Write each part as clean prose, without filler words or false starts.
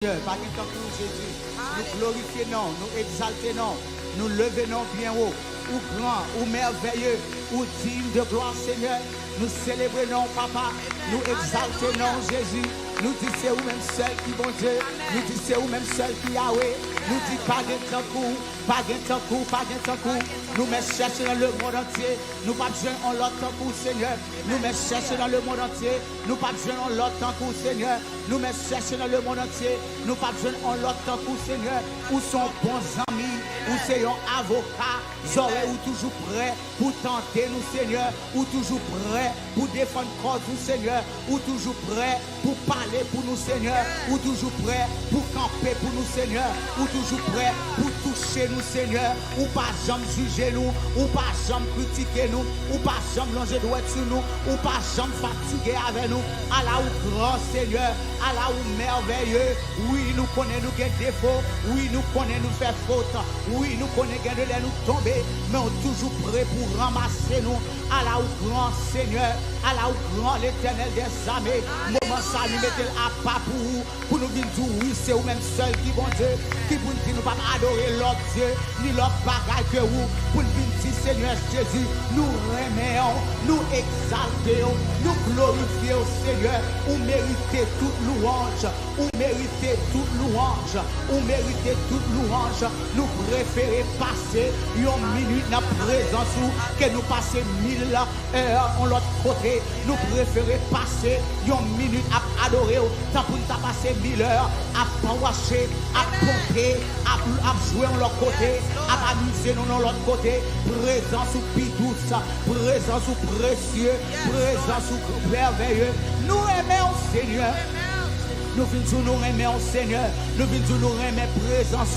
Par exemple, Jésus, nous glorifions, nous exaltons, nous levons bien haut, ou grand, ou merveilleux, ou digne de gloire, Seigneur. Nous célébrons, Papa, nous exaltons Jésus. Nous disons c'est vous-même seul qui bon Dieu. Nous disons c'est vous-même seul qui Yahweh. Nous disons pas de temps coup, pas de temps coup, pas de temps coup. Nous me cherchons dans le monde entier. Nous pas besoin en l'autre temps coup, Seigneur. Nous me cherchons dans le monde entier. Nous pas besoin en l'autre temps coup, Seigneur. Nous me cherchons dans le monde entier. Nous pas besoin en l'autre temps coup, Seigneur. Où sont bons amis, où c'est un avocat, j'aurais ou toujours prêt pour tenter nous, Seigneur. Ou toujours prêt pour défendre cause nous, Seigneur. Ou toujours prêt pour parler pour nous, Seigneur. Ou toujours prêt pour camper pour nous, Seigneur. Ou toujours prêt pour toucher nous, Seigneur. Ou pas jamais juger nous. Ou pas jamais critiquer nous. Ou pas jamais longer droit sur nous. Ou pas jamais fatiguer avec nous. À la ou grand Seigneur. À la ou merveilleux. Oui, nous connaissons nous des défauts. Oui, nous connaissons nous faire faute. Oui, nous connaissons de nous tomber. Mais on est toujours prêt pour ramasser nous. À la ou grand Seigneur. À la ou grand l'Éternel des armées. Moment ça, nous mettons à pas pour nous dire oui, c'est vous-même seul qui bon Dieu. Qui vous dit nous pas adorer l'autre Dieu. Ni l'autre bagaille que vous. Pour nous dire Seigneur Jésus. Nous remercions, nous exaltons, nous glorifions Seigneur. Ou méritez toute louange. Ou méritez toute louange. Ou méritez toute louange. Nous préférons passer une minute dans la présence que nous passer 1000 heures en l'autre côté. Nous préférons passer une minute à adorer, tant pour nous passer 1000 heures à pencher, à pomper, à jouer de l'autre côté, à amuser nous de l'autre côté. Présence ou plus douce, présence ou précieux, présence ou merveilleux. Nous aimons Seigneur. Nous venons nous remettre au Seigneur. Nous venons nous remettre présence.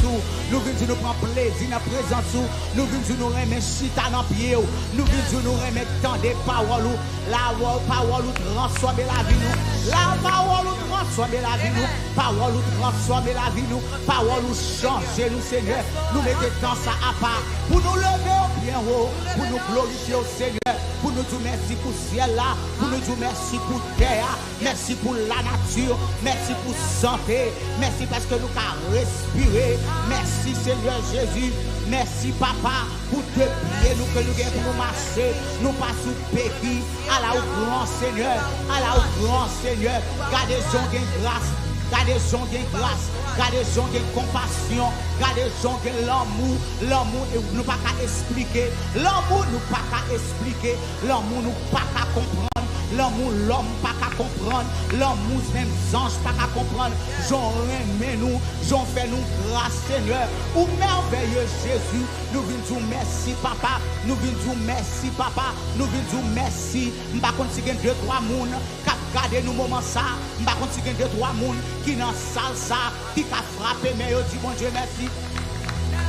Nous venons nous prendre plaisir dans la présence. Nous venons nous remettre chita dans le pied. Nous venons nous remettre tant des paroles. La parole transformer la vie. La parole transformer la vie. Parole transformer la vie. Parole changer nous, Seigneur. Nous mettons tant ça à part. Pour nous lever au bien haut. Pour nous glorifier au Seigneur. Pour nous dire merci pour le ciel là. Pour nous dire merci pour la terre. Merci pour la nature. Merci pour la santé. Merci parce que nous avons respiré. Merci Seigneur Jésus. Merci Papa pour te prier nous que nous avons pour nous marcher. Nous passons pépi à la grand Seigneur. À la grand Seigneur. Gardez gens de grâce. Gardez gens de grâce. Gardez gens de compassion. Gardez gens de l'amour. L'amour nous pas qu'à expliquer. L'amour nous pas qu'à expliquer. L'amour nous pas qu'à comprendre. L'amour, l'homme pas qu'à comprendre. L'amour, même anges pas qu'à comprendre. J'en remets nous, j'en fais nous grâce Seigneur. Ou merveilleux Jésus. Nous venons dire merci Papa. Nous venons dire merci Papa. Nous venons dire merci. Je ne sais pas si il y a 2-3 personnes qui regardent nous moment ça. Je ne sais pas si il y a 2-3 personnes qui dans la salle ça, qui a frappé. Mais ils disent bon Dieu merci.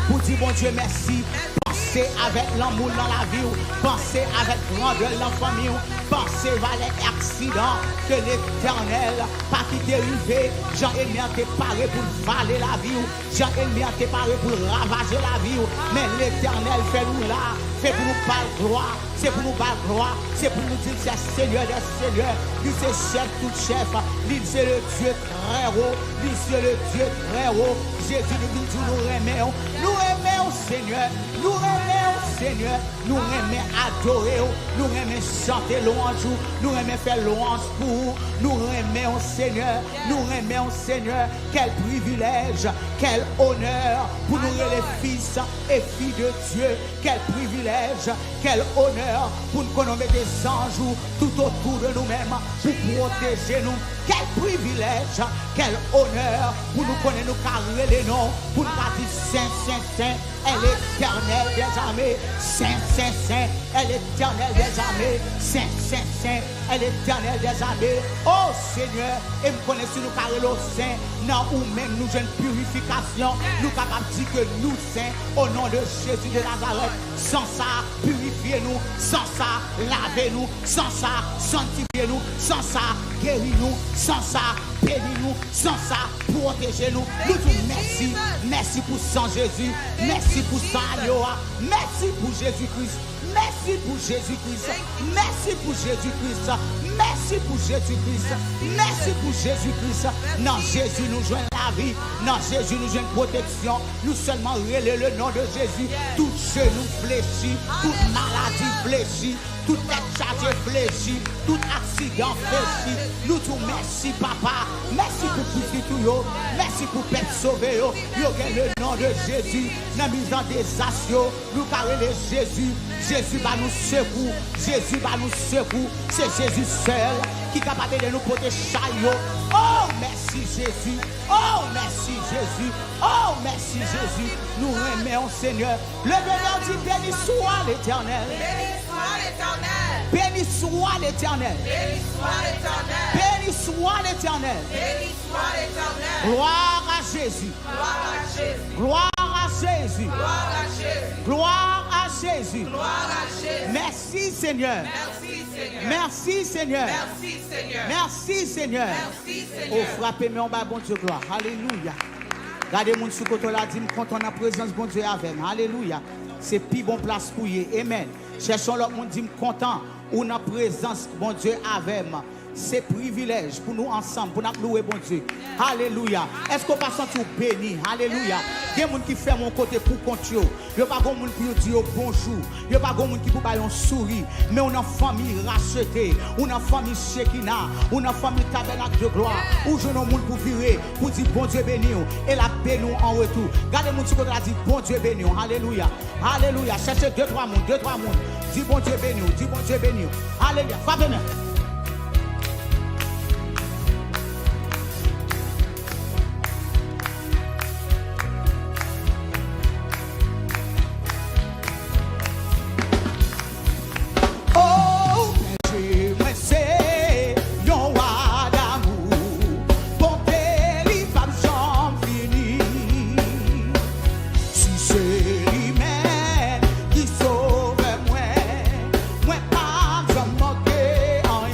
Pour dire bon Dieu merci. Pensez avec l'amour dans la vie. Pensez avec grandeur dans la famille. Pensez à l'accident que l'Éternel pas qui dérivé. Jean-Élie a préparé pour valer la vie. Jean-Élie a préparé pour ravager la vie. Mais l'Éternel fait nous là. C'est pour nous parler gloire. C'est pour nous parler gloire. C'est pour nous dire c'est Seigneur des Seigneurs. Lui c'est chef tout chef. Lui c'est le Dieu très haut. Lui c'est le Dieu très haut. Jésus nous remercions. Nous remercions Seigneur. Nous remercions Seigneur. Nous remercions adorer. Nous remercions chanter louange. Nous remercions faire louange pour. Nous remercions Seigneur. Nous remercions Seigneur. Quel privilège. Quel honneur pour nous les fils et filles de Dieu. Quel privilège. Quel honneur pour nous connaître des anges tout autour de nous-mêmes pour protéger nous. Quel privilège, quel honneur pour nous connaître nos carrés les noms, pour nous dire Saint, Saint, Saint, est l'Éternel des armées. Saint, Saint, Saint, est l'Éternel des armées. Saint, Saint, Saint, est l'Éternel des armées. Oh Seigneur, et nous connaissons nos carrés le Saint, non ou même nous une purification, nous capables de dire que nous saints, au nom de Jésus de Nazareth, sans ça, purifiez-nous, sans ça, lavez-nous, sans ça, sanctifiez-nous, sans ça, guéris-nous, sans ça, bénis-nous, sans ça, protégez-nous. Nous disons merci, merci pour sang Jésus, merci pour sang Agnoa, merci pour Jésus-Christ, merci pour Jésus-Christ, merci pour Jésus-Christ, merci pour Jésus-Christ, merci pour Jésus-Christ, Dans Jésus, nous jouons la vie. Dans Jésus, nous jouons protection. Nous seulement relais le nom de Jésus. Tout genou fléchit, toute maladie fléchit, toute tête chargée fléchit, tout accident fléchit. Nous tout merci, papa. Merci pour tout yo. Merci pour peuple sauvé yo. Yo gagne le nom de Jésus. Dans mise en désastre, nous carrons Jésus. Jésus va nous secouer. Jésus va nous secouer. C'est Jésus seul qui est capable de nous protéger. Oh, merci Jésus. Oh, merci Jésus. Oh, merci Jésus. Nous remercions Seigneur. Le Seigneur dit béni soit l'Éternel. Béni soit l'Éternel. Béni soit l'Éternel. Béni soit l'Éternel. Béni soit l'Éternel. Gloire à Jésus. Gloire à Jésus. Gloire à Jésus. Gloire à Jésus. Gloire à Jésus. Merci Seigneur. Merci Seigneur. Merci Seigneur. Merci Seigneur. Merci Seigneur. Oh, frappez-moi en bas, bon Dieu, gloire. Alléluia. Regardez mon sous côté là, dit quand on a présence, bon Dieu avec. Alléluia. C'est plus bon place pour y. Amen. Cherchons l'autre monde, dit content. On a présence, bon Dieu avec moi. C'est privilège pour nous ensemble, pour nous louer, bon Dieu. Alléluia. Est-ce qu'on passe tout béni? Alléluia. Il y a des gens qui font mon côté pour compter. Il n'y a pas de gens qui disent bonjour. Il n'y a pas de gens qui peuvent un sourire. Mais on a une famille rachetée. On a une famille Shekinah. On a une famille tabernacle de gloire. Où je n'ai pas pour virer. Pour dire bon Dieu béni. Et la béni en retour. Regardez mon petit côté là, dit bon Dieu béni. Alléluia. Alléluia. Cherchez 2-3 mondes. Dis bon Dieu béni. Dis bon Dieu béni. Alléluia. Va venir. Moi, pas de moquer en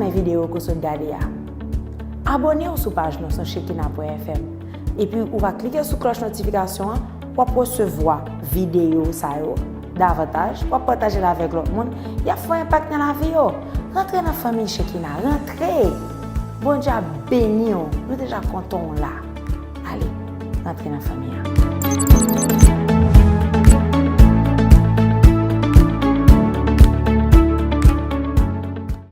mes vidéos que vous regardez. Abonnez-vous sur la page sur Shekinah.fm. Et puis, vous va cliquer sur la cloche notification pour recevoir vidéo davantage, pour partager avec l'autre monde. Il y a un impact dans la vie. Rentrez dans la famille Shekinah. Rentrez. Bon Dieu béni. Nous déjà comptons là. Allez, rentrez dans la famille.